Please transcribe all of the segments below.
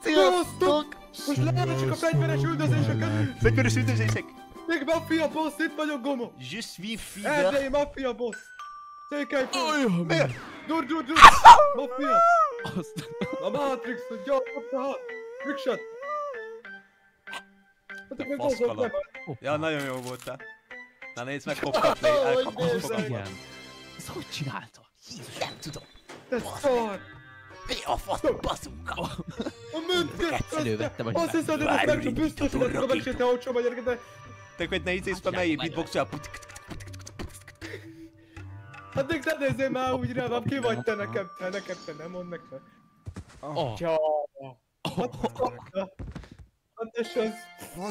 Sziasztok! Most lehetőség a fegyveres üldözéseket! Fegyveres üldözések! Még maffia boss, itt vagyok, Gomo! Je suis fidel! Erdélyi maffia boss! Székelyföld! Miért? Dur! Maffia! A Matrix, gyarapta! Trickshot! Te faszkala! Ja, nagyon jó voltál. Na nézd meg, koptatni, elkapom fogam. Igen. Ezt hogy csinálta? Jézus, nem tudom. Te szar! Mi a fasz, bazunka? A műtő! Egyszer elővettem, hogy azt hiszed, hogy ez meg sem biztos, hogy ezt a megsérte olcsó megyek, de... Te hogy ne ízész be melyik beatboxol? Hát még te nézzél már úgy rám, ki vagy te nekem, te nem mondd meg fel. Atya! Hát és az...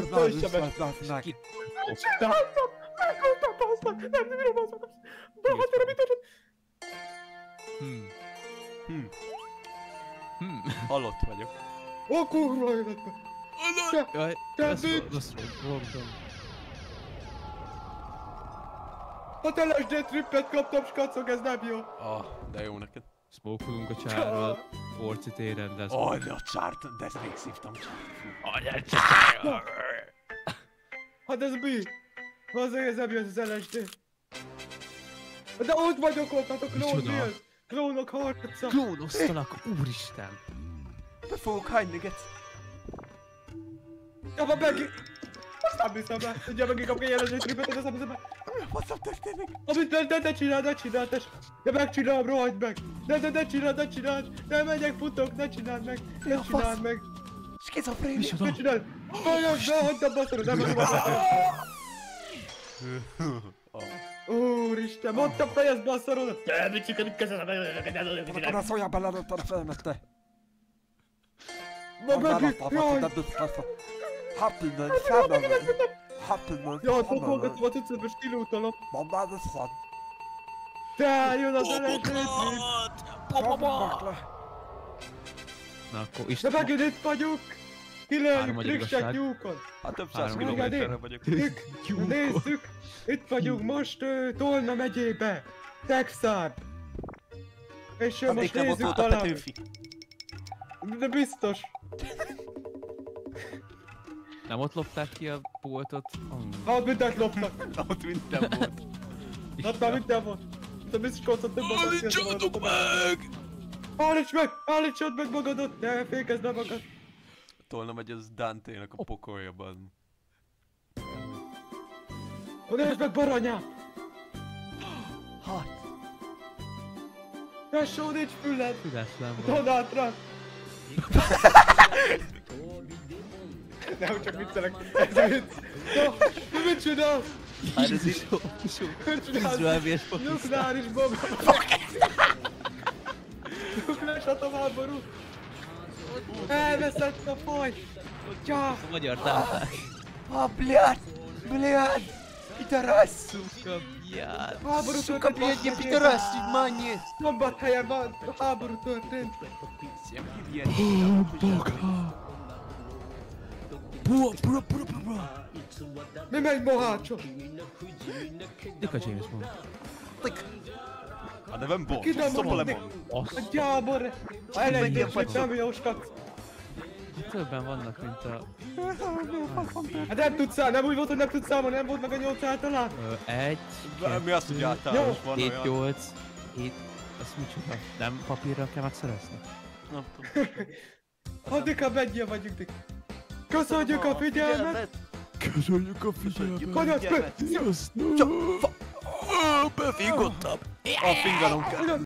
Te is sem meg. Csináltam! Meghaltam, basznak! Nem bírom basznak! Behatjára mit adod? Halott vagyok. Ó, kurva életben! Jaj, Te rossz bitch! voltam. Hát LSD trippet kaptam, skacok, ez nem jó! Ah, de jó neked. Smokolunk a csárral, Orci téren, de ez... Oh, de a csárt, de ezt még szívtam csárt. Hát ez mi? Azért ez nem jön az LSD. De ott vagyok ott, hát a klón mi ez? Klónok harca! Klónoztalak, úristen! Be fogok hányni, gec. Ja, ma meg... Azt nem hiszem el, ugye megint kapok egy LSD trippet, de nem hiszem el. What's up, történik? Amit ne csináld, de megcsinálom, rohagyd meg! Ne csináld! Ne megyek, futok, ne csináld meg! Ne csináld meg! Skizofrén! Ne csináld! Hagyd a baszorod, nem akarom a Úristen, mondtam, fejezd be a szorodat! Te, mit csinálod, köszönöm! Akkor szóljál bele, előtted a fejemet, te! Ma megint, jaj! Happy man, family! Happy man, Jaj, family! fogolgatom a cuccot, most kilútolom! Mondd the sun! Te, jön az LSD! Kapnak le! Na akkor De Isten... megint itt vagyunk! Kilőjük Hármadik tricksek igazság. lyukon! Hát több száz Három kilométerre vagyok. Nézzük! Itt vagyunk most Tolna megyébe! Texas! És Addig most nem ott nézzük volt a talán! Petőfi. De biztos! Nem ott lopták ki a boltot? Hát mindent loptak! Ott minden volt. Hát már minden volt! De biztos kocot több az Állítsatok meg! Állítsad meg magadat! Ne fékezd be magad! Tolna megy az Dante-nek a pokolja, bazd. Nézd meg, baranyám! Hát. Tesó, nincs füled! Fületlen van. Donald Trump! Nem, csak viccelek. Ez vicc. No, mit csinálsz? Hát ez így... Mit csinálsz? Izraelvés fokisztán. Nukleáris bomba. Nukleáris atomháború. Elveszett a faj. Csá. A magyar támták. Ah, блядь! Пидорас! Suka, bját. Háború Сука, történt. блядь, я пидорас, седьмание! Szombathelyen van. Háború történt. Mi megy, mohácsok? Dik a James Bond. A nevem Bond, Ki nem Szopolemon. A gyábor. A elejtét vagy nem jóskat. Többen vannak, mint a... Hát nem tudsz számolni, nem úgy volt, hogy nem tudsz számolni, nem volt meg a 8 általán? 1, Mi azt, hogy általános van 7, olyan? 8, 7... Azt micsoda? Nem papírra kell megszerezni? Nem tudom. Addig a mennyien vagyunk, Dick. Köszönjük a figyelmet! Köszönjük a figyelmet! Konyat, Sziasztok! Befingottam. A fingarom kell.